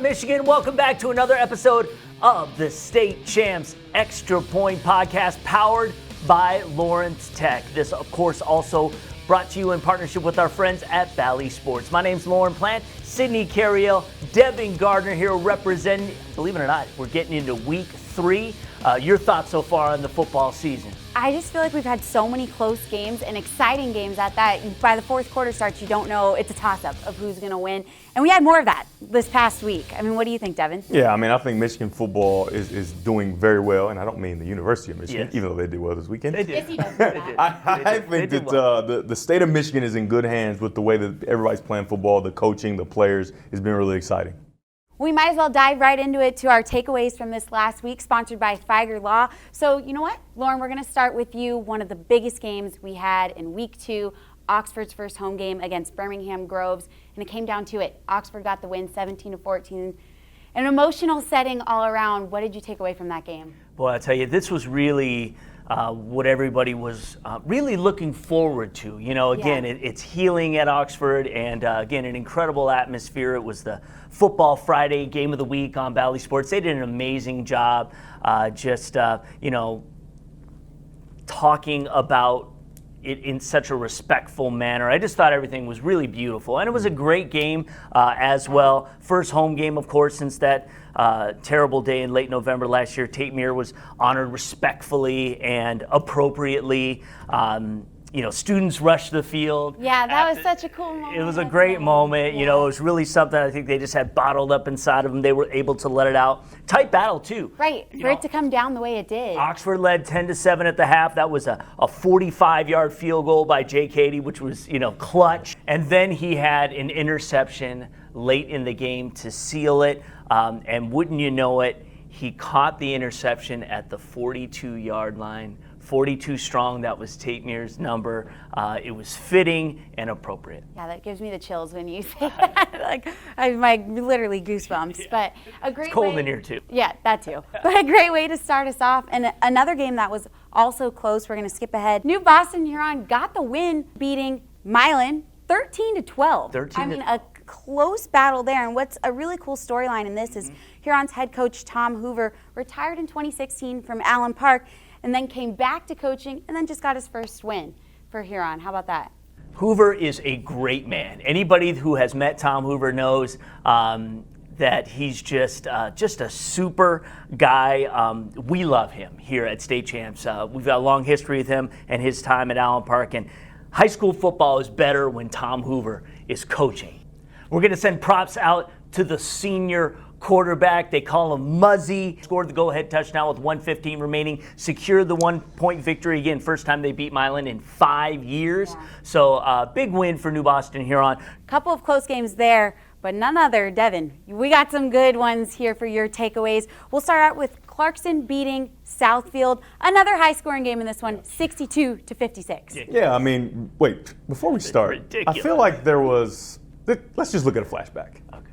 Michigan? Welcome back to another episode of the State Champs Extra Point Podcast, powered by Lawrence Tech. This, of course, also brought to you in partnership with our friends at Valley Sports. My name's Lorne Plant. Sydney Cariel, Devin Gardner here representing, believe it or not, we're getting into week 3. Your thoughts so far on the football season? I just feel like we've had so many close games and exciting games at that. By the fourth quarter starts, you don't know. It's a toss-up of who's going to win. And we had more of that this past week. I mean, what do you think, Devin? Yeah, I mean, I think Michigan football is doing very well. And I don't mean the University of Michigan, even though they did well this weekend. They did. Yes, he does. That. I think that the state of Michigan is in good hands with the way that everybody's playing football, the coaching, the players. It's been really exciting. We might as well dive right into it to our takeaways from this last week, sponsored by Figer Law. So, you know what, Lauren, we're going to start with you. One of the biggest games we had in week 2, Oxford's first home game against Birmingham Groves, and it came down to it. Oxford got the win 17-14. An emotional setting all around. What did you take away from that game? Boy, I tell you, this was really what everybody was really looking forward to. You know, again, it's healing at Oxford, and again, an incredible atmosphere. It was the Football Friday game of the week on Valley Sports. They did an amazing job talking about it in such a respectful manner. I just thought everything was really beautiful, and it was a great game as well. First home game, of course, since that terrible day in late November last year. Tate Myre was honored respectfully and appropriately. Students rushed the field. Yeah, that was such a cool moment. It was a great moment. You know, it was really something I think they just had bottled up inside of them. They were able to let it out. Tight battle, too. Right, for it to come down the way it did. Oxford led 10-7 at the half. That was a 45-yard field goal by Jay Cady, which was, clutch. And then he had an interception late in the game to seal it. And wouldn't you know it, he caught the interception at the 42-yard line. 42 strong, that was Tate Myre's number. It was fitting and appropriate. Yeah, that gives me the chills when you say that. Like, I have literally goosebumps. Yeah. But a great it's cold in here, too. Yeah, that too. But a great way to start us off. And another game that was also close, we're going to skip ahead. New Boston Huron got the win, beating Milan 13-12. I mean, a close battle there. And what's a really cool storyline in this is Huron's head coach, Tom Hoover, retired in 2016 from Allen Park, and then came back to coaching, and then just got his first win for Huron. How about that? Hoover is a great man. Anybody who has met Tom Hoover knows that he's just a super guy. We love him here at State Champs. We've got a long history with him and his time at Allen Park. And high school football is better when Tom Hoover is coaching. We're going to send props out to the senior quarterback. They call him Muzzy. Scored the go-ahead touchdown with 1:15 remaining. Secured the 1-point victory again. First time they beat Milan in 5 years. Yeah. So big win for New Boston Huron. Couple of close games there, but none other. Devin, we got some good ones here for your takeaways. We'll start out with Clarkston beating Southfield. Another high-scoring game in this one, 62-56. Yeah, I mean, wait, before we start, ridiculous. I feel like there was, let's just look at a flashback. Okay.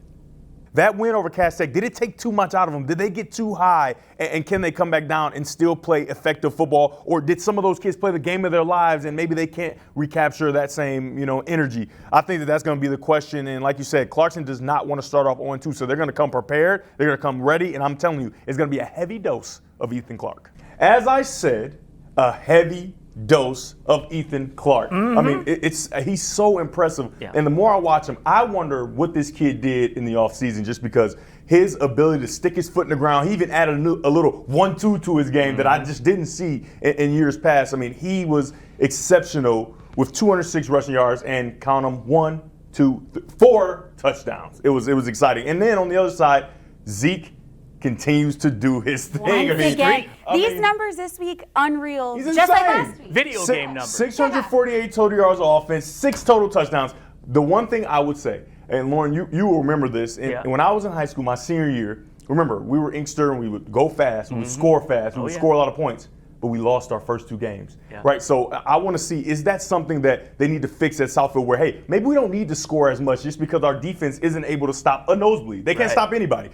That win over Cass Tech, did it take too much out of them? Did they get too high? And can they come back down and still play effective football? Or did some of those kids play the game of their lives and maybe they can't recapture that same, energy? I think that's going to be the question. And like you said, Clarkston does not want to start off 0-2. So they're going to come prepared. They're going to come ready. And I'm telling you, it's going to be a heavy dose of Ethan Clark. As I said, a heavy dose of Ethan Clark. I mean, he's so impressive. Yeah. And the more I watch him, I wonder what this kid did in the offseason, just because his ability to stick his foot in the ground, he even added a little 1-2 to his game that I just didn't see in years past. I mean, he was exceptional with 206 rushing yards and count them 1, 2, 4 touchdowns. It was exciting. And then on the other side, Zeke continues to do his thing. These numbers this week, unreal. He's just insane. like last week. Video game numbers. 648 total yards of offense, 6 total touchdowns. The one thing I would say, and Lauren, you will remember this, and when I was in high school, my senior year, remember, we were Inkster and we would go fast, we would score fast, we would score a lot of points. But we lost our first 2 games, right? So I want to see, is that something that they need to fix at Southfield where, hey, maybe we don't need to score as much just because our defense isn't able to stop a nosebleed. They can't stop anybody.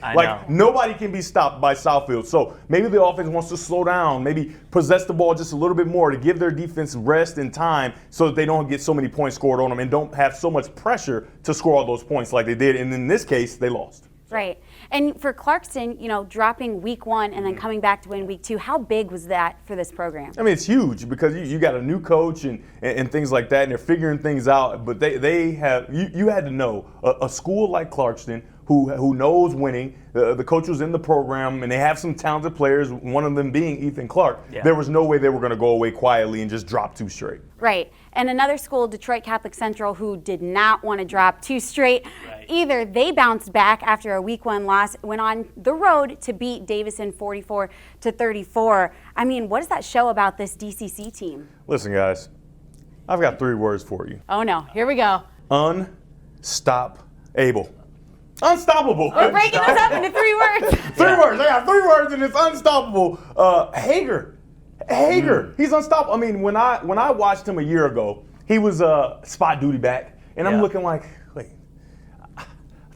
Nobody can be stopped by Southfield. So maybe the offense wants to slow down, maybe possess the ball just a little bit more to give their defense rest and time so that they don't get so many points scored on them and don't have so much pressure to score all those points like they did. And in this case, they lost. Right. And for Clarkston, dropping week 1 and then coming back to win week 2, how big was that for this program? I mean, it's huge because you got a new coach and things like that, and they're figuring things out. But they have you had to know a school like Clarkston who knows winning. The coach was in the program, and they have some talented players, one of them being Ethan Clark. Yeah. There was no way they were going to go away quietly and just drop 2 straight. Right. And another school, Detroit Catholic Central, who did not want to drop 2 straight either. They bounced back after a week 1 loss, went on the road to beat Davison 44-34. I mean, what does that show about this DCC team? Listen, guys, I've got 3 words for you. Oh, no. Here we go. Unstoppable. Unstoppable. We're breaking this up into 3 words. 3 words. I got 3 words, and it's unstoppable. Hager, he's unstoppable. I mean, when I watched him a year ago, he was spot duty back, and I'm looking like, wait, I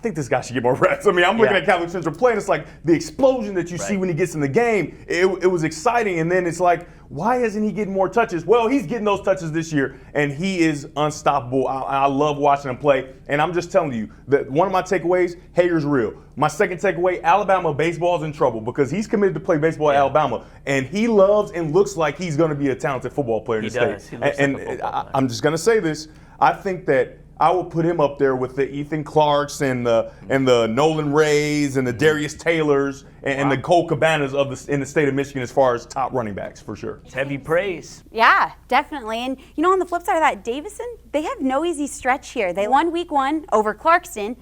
think this guy should get more reps. I mean, I'm looking at Catholic Central play, and it's like the explosion that you see when he gets in the game. It was exciting, and then it's like, why isn't he getting more touches? Well, he's getting those touches this year, and he is unstoppable. I love watching him play, and I'm just telling you that one of my takeaways, Hager's real. My second takeaway, Alabama baseball's in trouble because he's committed to play baseball at Alabama, and he loves and looks like he's going to be a talented football player in the state. He looks like a football player. I'm just going to say this. I think that I will put him up there with the Ethan Clarks and the Nolan Rays and the Darius Taylors and the Cole Cabanas in the state of Michigan as far as top running backs, for sure. It's heavy praise. Yeah, definitely. And on the flip side of that, Davison, they have no easy stretch here. They won week 1 over Clarkston.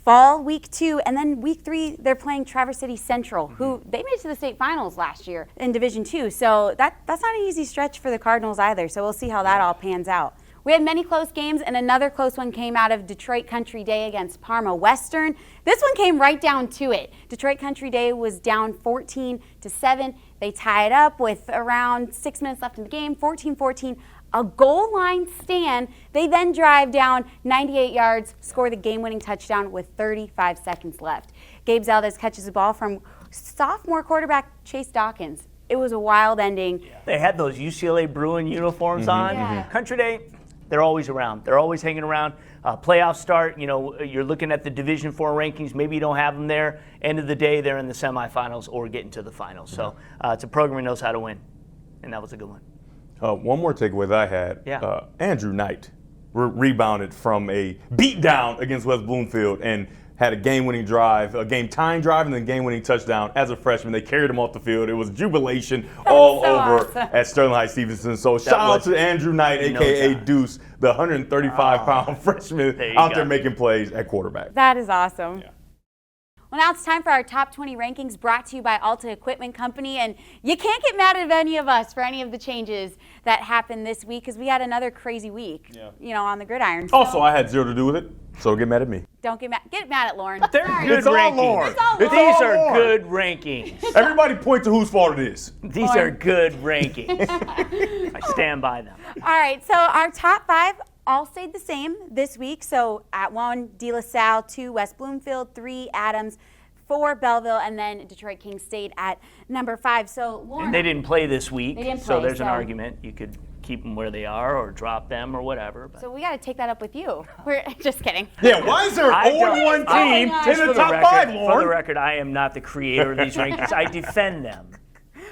Fall week 2, and then week 3 they're playing Traverse City Central, who they made it to the state finals last year in Division 2. So that's not an easy stretch for the Cardinals either. So we'll see how that all pans out. We had many close games, and another close one came out of Detroit Country Day against Parma Western. This one came right down to it. Detroit Country Day was down 14-7. They tied up with around 6 minutes left in the game, 14-14. A goal line stand. They then drive down 98 yards, score the game-winning touchdown with 35 seconds left. Gabe Zeldez catches the ball from sophomore quarterback Chase Dawkins. It was a wild ending. They had those UCLA Bruin uniforms on. Country Day, they're always around. They're always hanging around. Playoff start, you're looking at the Division 4 rankings. Maybe you don't have them there. End of the day, they're in the semifinals or getting to the finals. So it's a program that knows how to win, and that was a good one. One more takeaway that I had. Andrew Knight rebounded from a beatdown against West Bloomfield and had a game-winning drive, a game-tying drive, and then game-winning touchdown as a freshman. They carried him off the field. It was jubilation all over at Sterling Heights Stevenson. So shout out to Andrew Knight, a.k.a. Deuce, the 135-pound freshman out there making plays at quarterback. That is awesome. Yeah. Well, now it's time for our top 20 rankings brought to you by ALTA Equipment Company. And you can't get mad at any of us for any of the changes that happened this week because we had another crazy week, on the gridiron. Also, I had 0 to do with it, so get mad at me. Don't get mad. Get mad at Lauren. They're good rankings. These are good rankings. Everybody point to whose fault it is. These are good rankings. I stand by them. All right, so our top 5 all stayed the same this week. So at 1, De La Salle, 2, West Bloomfield, 3, Adams, 4, Belleville, and then Detroit King stayed at number 5. So Lauren, and they didn't play this week, so there's an argument. You could keep them where they are or drop them or whatever. But. So we got to take that up with you. We're just kidding. Yeah, why is there an 0-1 team in the top 5, Lauren? For the record, I am not the creator of these rankings. I defend them.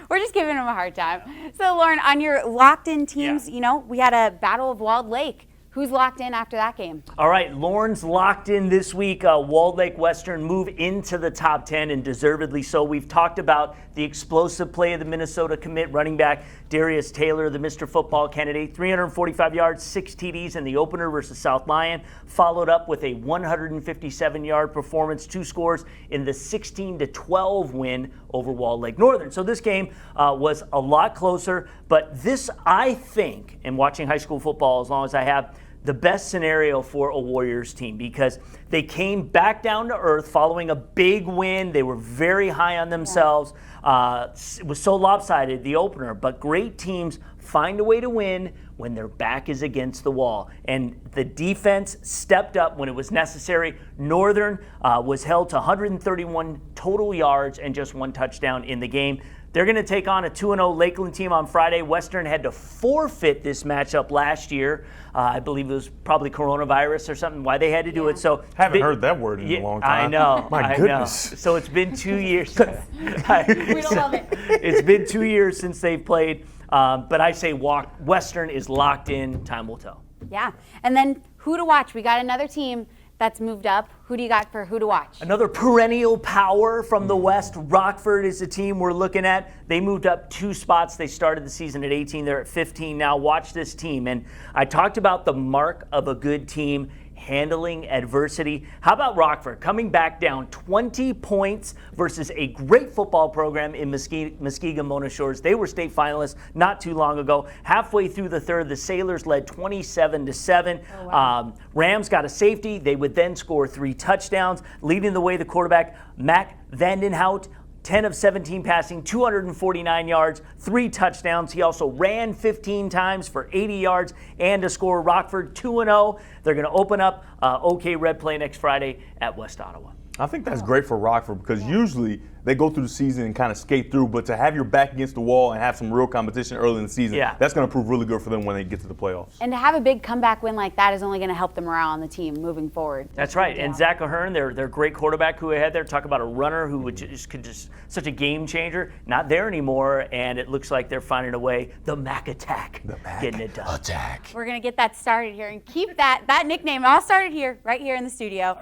We're just giving them a hard time. So Lauren, on your locked-in teams, we had a Battle of Walled Lake. Who's locked in after that game? All right, Lorne's locked in this week. Walled Lake Western move into the top 10, and deservedly so. We've talked about the explosive play of the Minnesota commit running back Darius Taylor, the Mr. Football candidate. 345 yards, 6 TDs in the opener versus South Lyon, followed up with a 157-yard performance, 2 scores in the 16-12 win over Walled Lake Northern. So this game was a lot closer, but this, I think, and watching high school football as long as I have, the best scenario for a Warriors team because they came back down to earth following a big win. They were very high on themselves. It was so lopsided, the opener, but great teams find a way to win when their back is against the wall. And the defense stepped up when it was necessary. Northern was held to 131 total yards and just 1 touchdown in the game. They're going to take on a 2-0 Lakeland team on Friday. Western had to forfeit this matchup last year. I believe it was probably coronavirus or something, why they had to do it. So haven't heard that word in a long time. I know. My goodness. Know. So it's been 2 years. We don't love it. It's been 2 years since they've played. But I say Western is locked in. Time will tell. Yeah. And then who to watch? We got another team that's moved up. Who do you got for who to watch? Another perennial power from the West. Rockford is the team we're looking at. They moved up 2 spots. They started the season at 18. They're at 15 now. Watch this team. And I talked about the mark of a good team, handling adversity. How about Rockford coming back down 20 points versus a great football program in Muskegon Mona Shores? They were state finalists not too long ago. Halfway through the third, the Sailors led 27-7. Oh, wow. Rams got a safety. They would then score 3 touchdowns. Leading the way, the quarterback, Mac Vandenhout, 10 of 17 passing, 249 yards, 3 touchdowns. He also ran 15 times for 80 yards and a score. Rockford 2-0. They're going to open up OK Red Play next Friday at West Ottawa. I think that's great for Rockford because usually they go through the season and kind of skate through, but to have your back against the wall and have some real competition early in the season, that's going to prove really good for them when they get to the playoffs. And to have a big comeback win like that is only going to help the morale on the team moving forward. That's right. And Zach Ahern, their great quarterback who they had there, talk about a runner who could just such a game changer. Not there anymore, and it looks like they're finding a way. The Mac Attack, getting it done. Attack. We're going to get that started here and keep that nickname all started here, right here in the studio.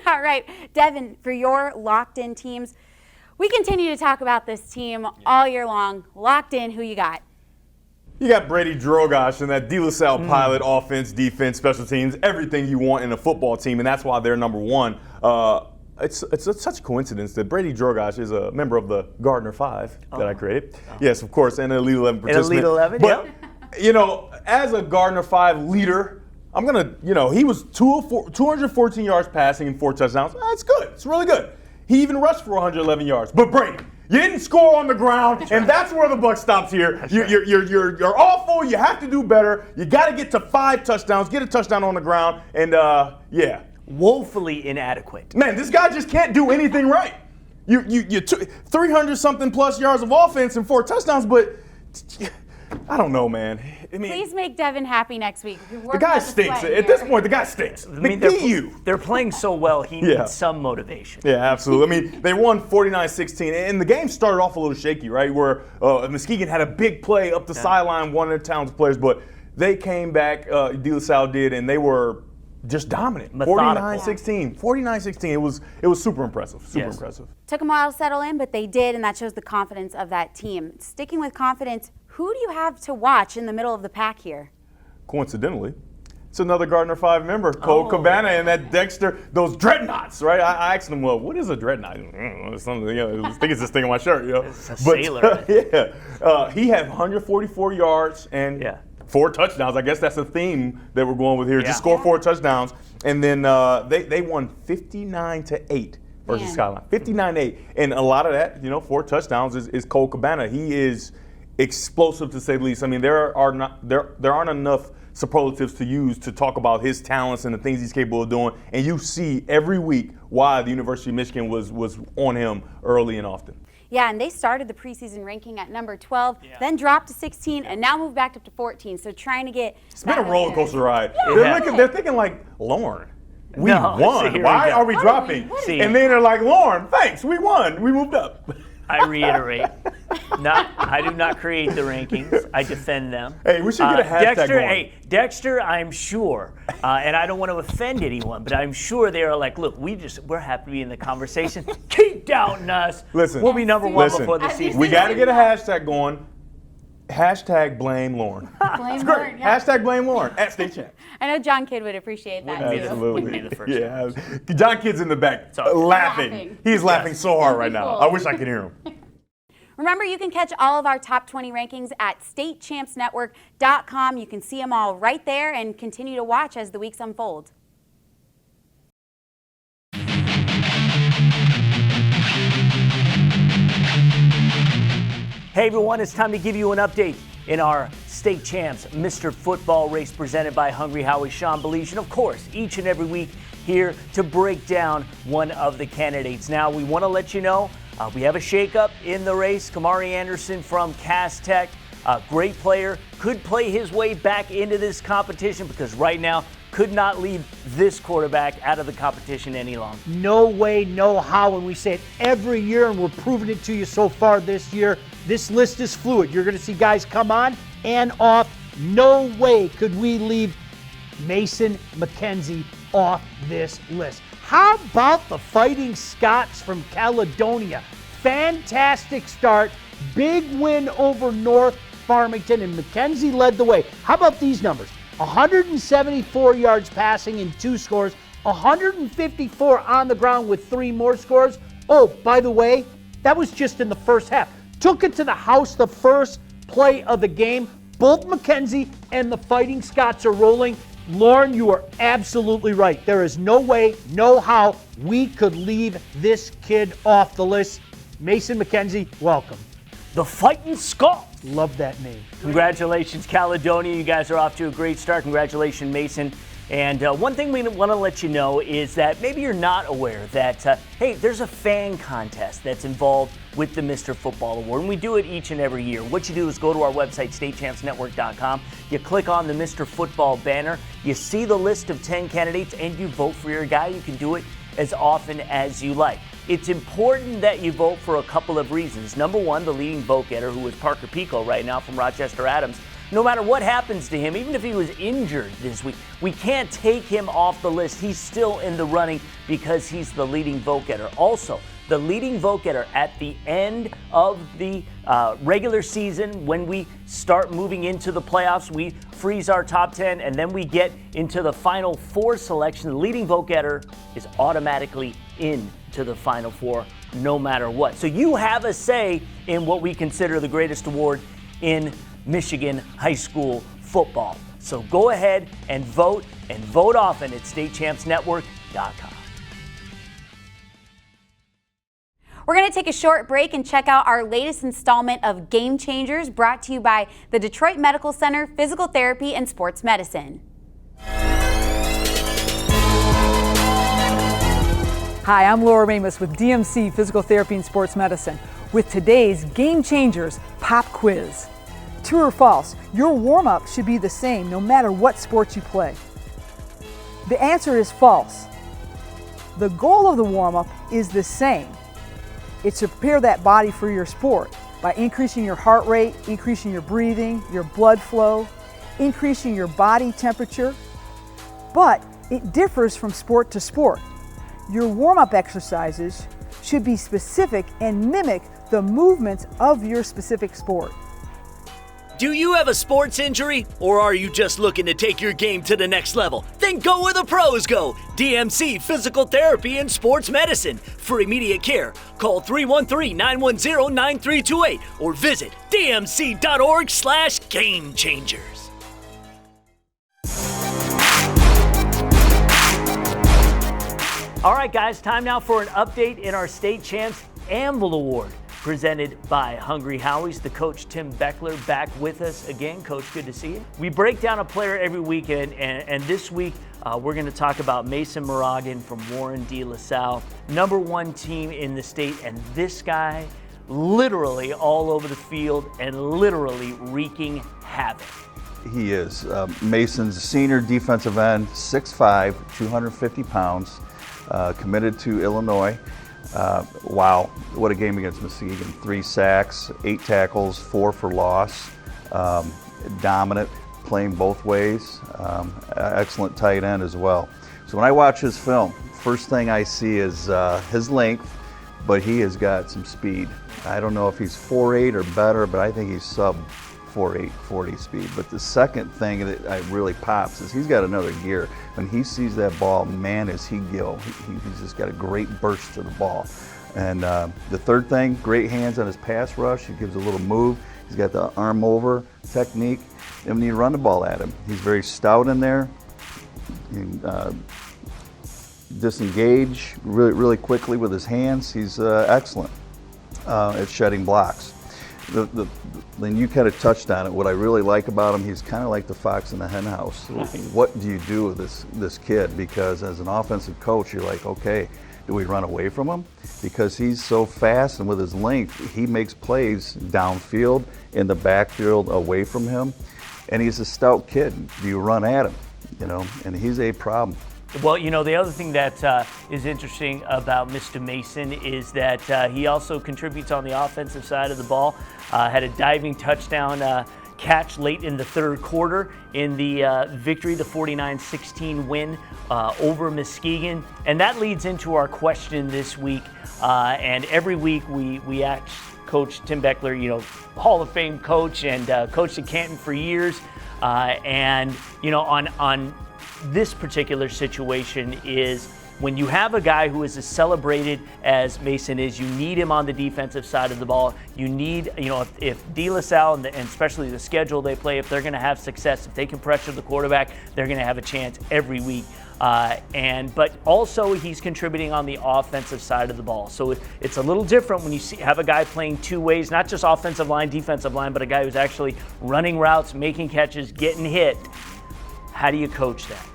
All right, Devin, for your locked-in teams, we continue to talk about this team all year long. Locked in, who you got? You got Brady Drogosh and that De La Salle pilot, offense, defense, special teams, everything you want in a football team, and that's why they're number one. It's such a coincidence that Brady Drogosh is a member of the Gardner 5 that I created. Yes, of course, and an Elite 11 participant. Elite 11, but, you know, as a Gardner 5 leader, I'm going to, he was 214 yards passing and 4 touchdowns. That's good. It's really good. He even rushed for 111 yards. But Brady, you didn't score on the ground, and that's where the buck stops here. You're awful. You have to do better. You got to get to 5 touchdowns, get a touchdown on the ground, and woefully inadequate. Man, this guy just can't do anything right. You 300-something plus yards of offense and 4 touchdowns, but I don't know, man. I mean, please make Devin happy next week. The guy stinks. At this point, the guy stinks. They're playing so well, he needs some motivation. Yeah, absolutely. I mean, they won 49-16, and the game started off a little shaky, right, where Muskegon had a big play up the sideline, one of their talented players, but they came back, De La Salle did, and they were just dominant. 49-16. 49-16. It was super impressive. Super impressive. Took them a while to settle in, but they did, and that shows the confidence of that team. Sticking with confidence, who do you have to watch in the middle of the pack here? Coincidentally, it's another Gardner 5 member, Cole Cabana, and that Dexter, those dreadnoughts, right? I asked him, well, what is a dreadnought? Something, I think it's this thing on my shirt, It's a sailor. He had 144 yards and 4 touchdowns. I guess that's a theme that we're going with here. Just score 4 touchdowns. And then they won 59-8 versus Skyline. 59-8. And a lot of that, 4 touchdowns is Cole Cabana. He is explosive to say the least. I mean, there aren't enough superlatives to use to talk about his talents and the things he's capable of doing. And you see every week why the University of Michigan was on him early and often. Yeah, and they started the preseason ranking at number 12, then dropped to 16, and now moved back up to 14. So trying to get it's been a roller coaster ride. Yeah. They're thinking like, Lorne, we won. Why are we dropping? And then they're like, Lorne, thanks, we won. We moved up. I reiterate, I do not create the rankings. I defend them. Hey, we should get a hashtag Dexter, going. Dexter, I'm sure, and I don't want to offend anyone, but I'm sure they are like, look, we're happy to be in the conversation. Keep doubting us. Listen, we'll be number 1 before the season. We got to get a hashtag going. Hashtag blame Lorne. Blame Lorne, Hashtag blame Lorne at State Champs. I know John Kidd would appreciate that too. Absolutely. Wouldn't be the first one. John Kidd's in the back laughing. He's laughing so hard right now. I wish I could hear him. Remember, you can catch all of our top 20 rankings at statechampsnetwork.com. You can see them all right there and continue to watch as the weeks unfold. Hey everyone, it's time to give you an update in our State Champs Mr. Football race presented by Hungry Howie, Sean Belige, and of course, each and every week here to break down one of the candidates. Now, we want to let you know We have a shakeup in the race. Kamari Anderson from Cass Tech, great player, could play his way back into this competition because right now could not leave this quarterback out of the competition any longer. No way, no how, and we say it every year, and we're proving it to you so far this year. This list is fluid. You're going to see guys come on and off. No way could we leave Mason McKenzie off this list. How about the Fighting Scots from Caledonia? Fantastic start, big win over North Farmington, and McKenzie led the way. How about these numbers? 174 yards passing in 2 scores, 154 on the ground with 3 more scores. Oh, by the way, that was just in the first half. Took it to the house the first play of the game. Both McKenzie and the Fighting Scots are rolling. Lorne, you are absolutely right. There is no way, no how we could leave this kid off the list. Mason McKenzie, welcome. The Fighting Scots. Love that name. Congratulations, Caledonia. You guys are off to a great start. Congratulations, Mason. And one thing we want to let you know is that maybe you're not aware that, hey, there's a fan contest that's involved with the Mr. Football Award, and we do it each and every year. What you do is go to our website, statechampsnetwork.com. You click on the Mr. Football banner. You see the list of 10 candidates, and you vote for your guy. You can do it as often as you like. It's important that you vote for a couple of reasons. Number one, the leading vote getter, who is Parker Pico right now from Rochester Adams. No matter what happens to him, even if he was injured this week, we can't take him off the list. He's still in the running because he's the leading vote getter. Also, the leading vote getter at the end of the regular season, when we start moving into the playoffs, we freeze our top 10, and then we get into the Final Four selection. The leading vote getter is automatically into the Final Four no matter what. So you have a say in what we consider the greatest award in Michigan high school football. So go ahead and vote often at statechampsnetwork.com. We're going to take a short break and check out our latest installment of Game Changers, brought to you by the Detroit Medical Center, Physical Therapy and Sports Medicine. Hi, I'm Laura Ramus with DMC Physical Therapy and Sports Medicine with today's Game Changers Pop Quiz. True or false, your warm-up should be the same no matter what sport you play. The answer is false. The goal of the warm-up is the same. It's to prepare that body for your sport by increasing your heart rate, increasing your breathing, your blood flow, increasing your body temperature. But it differs from sport to sport. Your warm-up exercises should be specific and mimic the movements of your specific sport. Do you have a sports injury, or are you just looking to take your game to the next level? Then go where the pros go. DMC Physical Therapy and Sports Medicine. For immediate care, call 313-910-9328 or visit dmc.org/gamechangers. All right, guys, time now for an update in our State Champs Anvil Award, presented by Hungry Howie's. The coach, Tim Beckler, back with us again. Coach, good to see you. We break down a player every weekend, and this week we're going to talk about Mason Moragan from Warren D. LaSalle, #1 team in the state, and this guy literally all over the field and literally wreaking havoc. He is. Mason's a senior defensive end, 6'5", 250 pounds, committed to Illinois. Wow, what a game against Muskegon. 3 sacks, 8 tackles, 4 for loss. Dominant, playing both ways. Excellent tight end as well. So when I watch his film, first thing I see is his length, but he has got some speed. I don't know if he's 4'8" or better, but I think he's sub 4'8", 40 speed. But the second thing that really pops is he's got another gear. When he sees that ball, man, is he go. He's just got a great burst to the ball. And the third thing, great hands on his pass rush. He gives a little move. He's got the arm over technique. And when you run the ball at him, he's very stout in there. He can, disengage really quickly with his hands. He's excellent at shedding blocks. Then you kind of touched on it. What I really like about him, he's kind of like the fox in the hen house. What do you do with this kid? Because as an offensive coach, you're like, okay, do we run away from him? Because he's so fast, and with his length, he makes plays downfield, in the backfield, away from him. And he's a stout kid. Do you run at him? You know, and he's a problem. Well, you know, the other thing that is interesting about Mr. Mason is that he also contributes on the offensive side of the ball. Had a diving touchdown catch late in the third quarter in the victory, the 49-16 win over Muskegon. And that leads into our question this week. And every week we ask Coach Tim Beckler, you know, Hall of Fame coach and coached at Canton for years. And, you know, on this particular situation is when you have a guy who is as celebrated as Mason is, you need him on the defensive side of the ball. You need, you know, if De La Salle and especially the schedule they play, if they're going to have success, if they can pressure the quarterback, they're going to have a chance every week. But also he's contributing on the offensive side of the ball. So it's a little different when you have a guy playing two ways, not just offensive line, defensive line, but a guy who's actually running routes, making catches, getting hit. How do you coach that?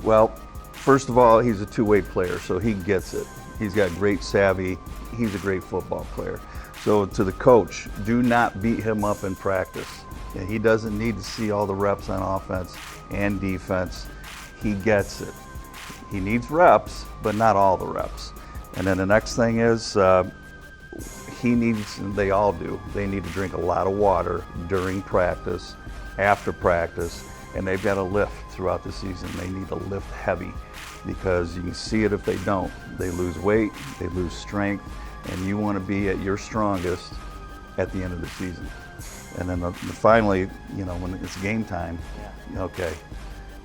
Well, first of all, he's a two-way player, so he gets it. He's got great savvy. He's a great football player. So to the coach, do not beat him up in practice. He doesn't need to see all the reps on offense and defense. He gets it. He needs reps, but not all the reps. And then the next thing is he needs, and they all do, they need to drink a lot of water during practice, after practice, and they've got to lift throughout the season. They need to lift heavy because you can see it if they don't. They lose weight, they lose strength, and you want to be at your strongest at the end of the season. And then finally, you know, when it's game time, okay,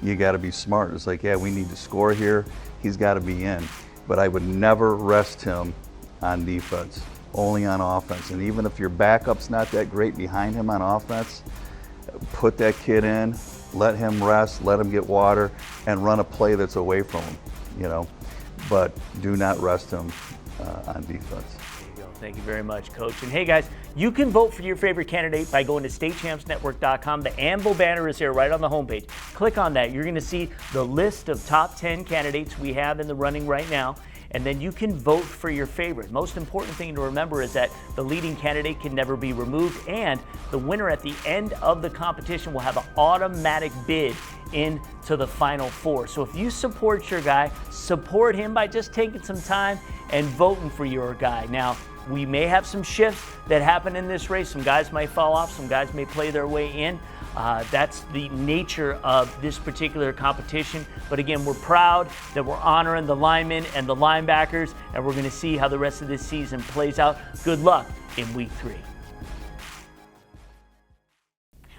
you got to be smart. It's like, yeah, we need to score here. He's got to be in. But I would never rest him on defense, only on offense. And even if your backup's not that great behind him on offense, put that kid in, let him rest, let him get water, and run a play that's away from him, you know. But do not rest him on defense. There you go. Thank you very much, Coach. And hey, guys, you can vote for your favorite candidate by going to statechampsnetwork.com. The Anvil banner is here right on the homepage. Click on that. You're going to see the list of top 10 candidates we have in the running right now. And then you can vote for your favorite. Most important thing to remember is that the leading candidate can never be removed, and the winner at the end of the competition will have an automatic bid into the Final Four. So if you support your guy, support him by just taking some time and voting for your guy. Now, we may have some shifts that happen in this race. Some guys might fall off, some guys may play their way in. That's the nature of this particular competition. But again, we're proud that we're honoring the linemen and the linebackers, and we're going to see how the rest of this season plays out. Good luck in week 3.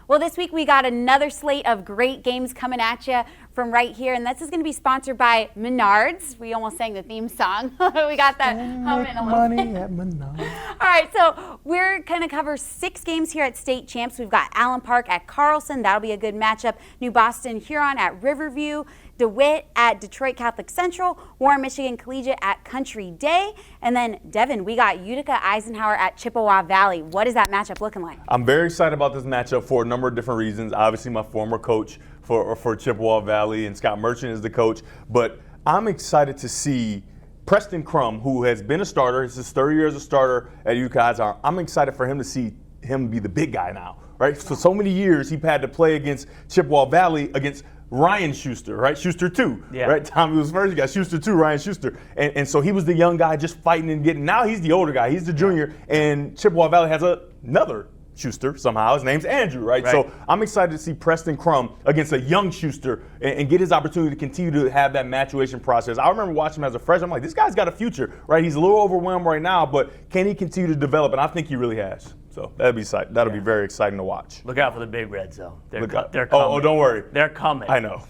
Well, this week we got another slate of great games coming at you from right here, and this is going to be sponsored by Menards. We almost sang the theme song. We got that humming a little bit. At Menards. All right, so we're going to cover 6 games here at State Champs. We've got Allen Park at Carlson. That'll be a good matchup. New Boston Huron at Riverview. DeWitt at Detroit Catholic Central, Warren Michigan Collegiate at Country Day, and then Devin, we got Utica Eisenhower at Chippewa Valley. What is that matchup looking like? I'm very excited about this matchup for a number of different reasons. Obviously, my former coach for Chippewa Valley, and Scott Merchant is the coach, but I'm excited to see Preston Crum, who has been a starter. It's his third year as a starter at Utica Eisenhower. I'm excited for him to see him be the big guy now, right? For so many years, he had to play against Chippewa Valley, against Ryan Schuster, right? Schuster 2, right? Tommy was first, you got Schuster 2, Ryan Schuster. And so he was the young guy just fighting and getting, now he's the older guy, he's the junior, and Chippewa Valley has another Schuster somehow. His name's Andrew, right? So I'm excited to see Preston Crum against a young Schuster and get his opportunity to continue to have that maturation process. I remember watching him as a freshman. I'm like, this guy's got a future, right? He's a little overwhelmed right now, but can he continue to develop? And I think he really has. So that'll be very exciting to watch. Look out for the Big Reds, though. They're coming. Oh, don't worry. They're coming. I know.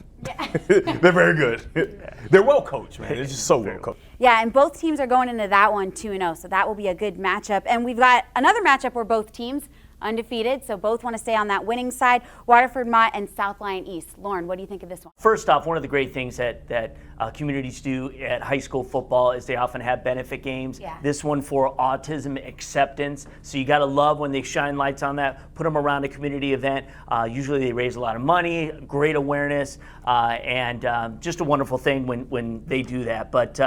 They're very good. They're well coached, man. They're just so well coached. Yeah, and both teams are going into that one 2-0, so that will be a good matchup. And we've got another matchup where both teams undefeated, so both want to stay on that winning side. Waterford, Mott, and South Lyon East. Lorne, what do you think of this one? First off, one of the great things that communities do at high school football is they often have benefit games. Yeah. This one for autism acceptance. So you got to love when they shine lights on that, put them around a community event. Usually they raise a lot of money, great awareness, and just a wonderful thing when they do that. But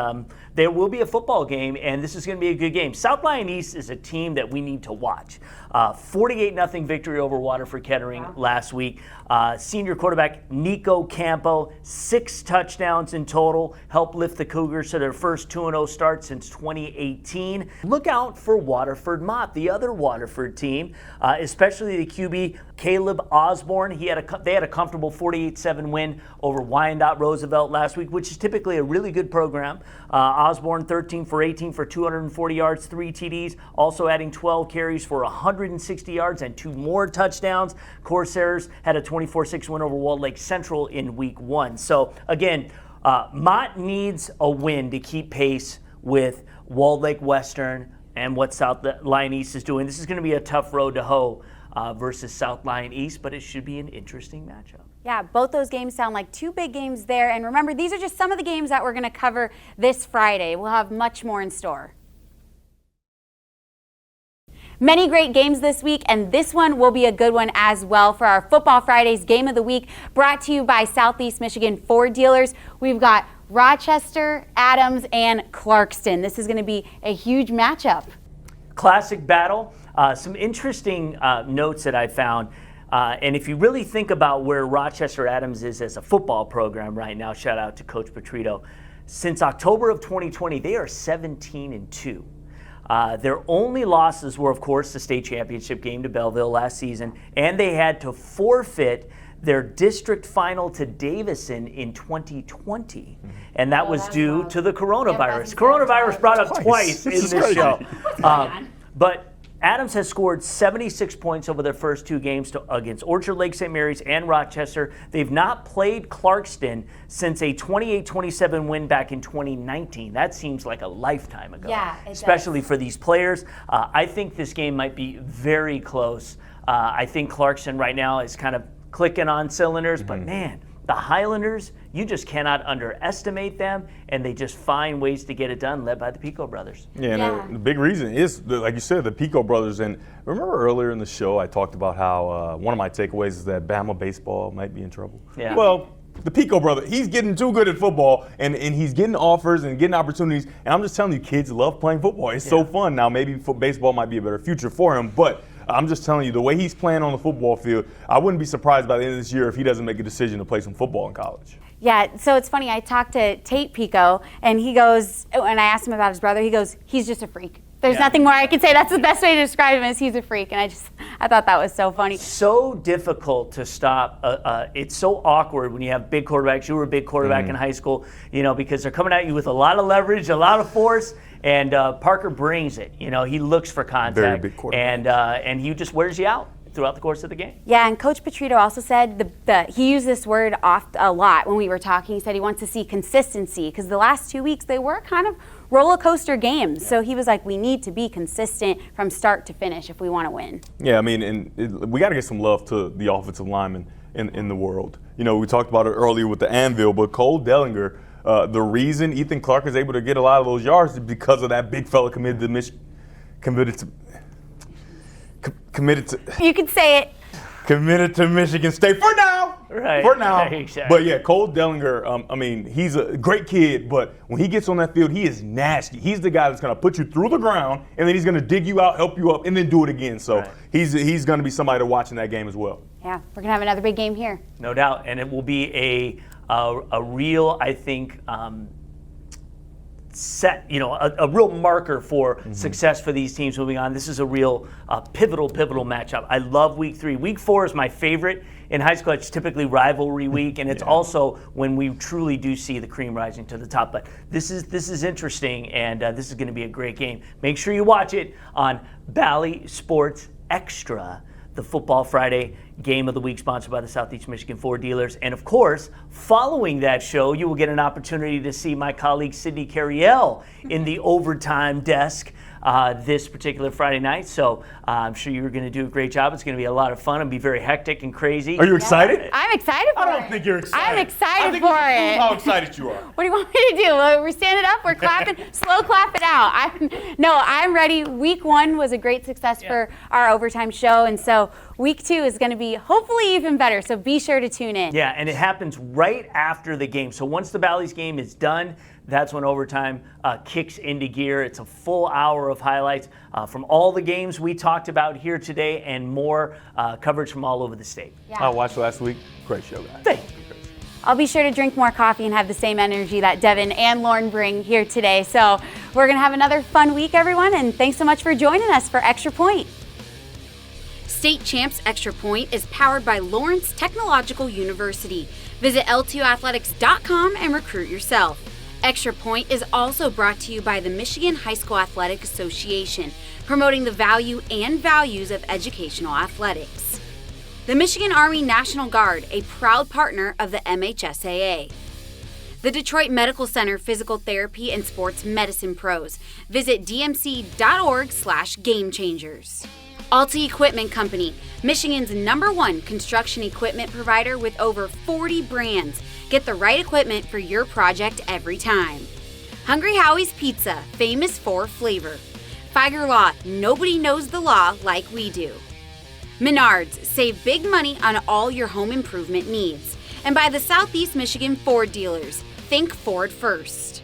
there will be a football game, and this is going to be a good game. South Lyon East is a team that we need to watch. 48-0 victory over Waterford Kettering last week. Senior quarterback Nico Campo, 6 touchdowns in total, helped lift the Cougars to their first 2-0 start since 2018. Look out for Waterford Mott, the other Waterford team, especially the QB Caleb Osborne. They had a comfortable 48-7 win over Wyandotte Roosevelt last week, which is typically a really good program. Osborne 13 for 18 for 240 yards, 3 TDs, also adding 12 carries for 160 yards and 2 more touchdowns. Corsairs had a 24-6 win over Walled Lake Central in week 1. So again, Mott needs a win to keep pace with Walled Lake Western and what South Lyon East is doing. This is going to be a tough road to hoe versus South Lyon East, but it should be an interesting matchup. Yeah, both those games sound like 2 big games there. And remember, these are just some of the games that we're going to cover this Friday. We'll have much more in store. Many great games this week, and this one will be a good one as well for our Football Fridays Game of the Week, brought to you by Southeast Michigan Ford Dealers. We've got Rochester, Adams, and Clarkston. This is going to be a huge matchup. Classic battle. Some interesting notes that I found. And if you really think about where Rochester Adams is as a football program right now, shout out to Coach Petrito. Since October of 2020, they are 17-2. Their only losses were, of course, the state championship game to Belleville last season, and they had to forfeit their district final to Davison in 2020. And that was due to the coronavirus. Coronavirus brought up twice in this show. But Adams has scored 76 points over their first 2 games against Orchard Lake St. Mary's and Rochester. They've not played Clarkston since a 28-27 win back in 2019. That seems like a lifetime ago, especially for these players. I think this game might be very close. I think Clarkston right now is kind of clicking on cylinders, but man, the Highlanders, you just cannot underestimate them, and they just find ways to get it done, led by the Pico brothers. Yeah, and the big reason is, like you said, the Pico brothers. And remember earlier in the show, I talked about how one of my takeaways is that Bama baseball might be in trouble. Yeah. Well, the Pico brother, he's getting too good at football, and he's getting offers and getting opportunities. And I'm just telling you, kids love playing football. It's so fun. Now, maybe baseball might be a better future for him, but I'm just telling you, the way he's playing on the football field, I wouldn't be surprised by the end of this year if he doesn't make a decision to play some football in college. Yeah, so it's funny. I talked to Tate Pico, and he goes, and I asked him about his brother. He goes, he's just a freak. There's nothing more I can say. That's the best way to describe him, is he's a freak. And I thought that was so funny. So difficult to stop. It's so awkward when you have big quarterbacks. You were a big quarterback in high school, because they're coming at you with a lot of leverage, a lot of force. And Parker brings it. He looks for contact. Very big quarterback. And he just wears you out throughout the course of the game. Yeah, and Coach Petrito also said he used this word a lot when we were talking. He said he wants to see consistency, because the last 2 weeks they were kind of roller coaster games. Yeah. So he was like, we need to be consistent from start to finish if we want to win. Yeah, I mean, we got to get some love to the offensive linemen in the world. We talked about it earlier with the Anvil, but Cole Dellinger, the reason Ethan Clark is able to get a lot of those yards is because of that big fella committed to you can say it. Committed to Michigan State for now. Right. For now. Exactly. But yeah, Cole Dellinger, he's a great kid, but when he gets on that field, he is nasty. He's the guy that's going to put you through the ground, and then he's going to dig you out, help you up, and then do it again. So he's going to be somebody to watch in that game as well. Yeah, we're going to have another big game here. No doubt, and it will be a real, I think, a real marker for success for these teams moving on. This is a real pivotal matchup. I love week 3. Week 4 is my favorite. In high school, it's typically rivalry week, and it's also when we truly do see the cream rising to the top. But this is interesting, and this is going to be a great game. Make sure you watch it on Bally Sports Extra, the Football Friday Game of the Week, sponsored by the Southeast Michigan Ford Dealers. And of course, following that show, you will get an opportunity to see my colleague Sydney Cariel in the overtime desk. this particular Friday night. So I'm sure you're going to do a great job. It's going to be a lot of fun and be very hectic and crazy. Are you excited? I'm excited for it. I don't think you're excited. I'm excited I think for you should it. prove how excited you are. What do you want me to do? We're standing up, we're clapping, slow clap it out. I'm ready. Week 1 was a great success for our overtime show, and so week 2 is going to be hopefully even better, so be sure to tune in. Yeah, and it happens right after the game. So once the Bally's game is done, that's when overtime kicks into gear. It's a full hour of highlights from all the games we talked about here today and more coverage from all over the state. Yeah. I watched last week. Great show, guys. Thank you. I'll be sure to drink more coffee and have the same energy that Devin and Lorne bring here today. So we're going to have another fun week, everyone, and thanks so much for joining us for Extra Point. State Champs Extra Point is powered by Lawrence Technological University. Visit L2athletics.com and recruit yourself. Extra Point is also brought to you by the Michigan High School Athletic Association, promoting the value and values of educational athletics. The Michigan Army National Guard, a proud partner of the MHSAA. The Detroit Medical Center Physical Therapy and Sports Medicine Pros. Visit dmc.org/GameChangers. ALTA Equipment Company, Michigan's #1 construction equipment provider with over 40 brands. Get the right equipment for your project every time. Hungry Howie's Pizza, famous for flavor. Feiger Law, nobody knows the law like we do. Menards, save big money on all your home improvement needs. And by the Southeast Michigan Ford dealers, think Ford first.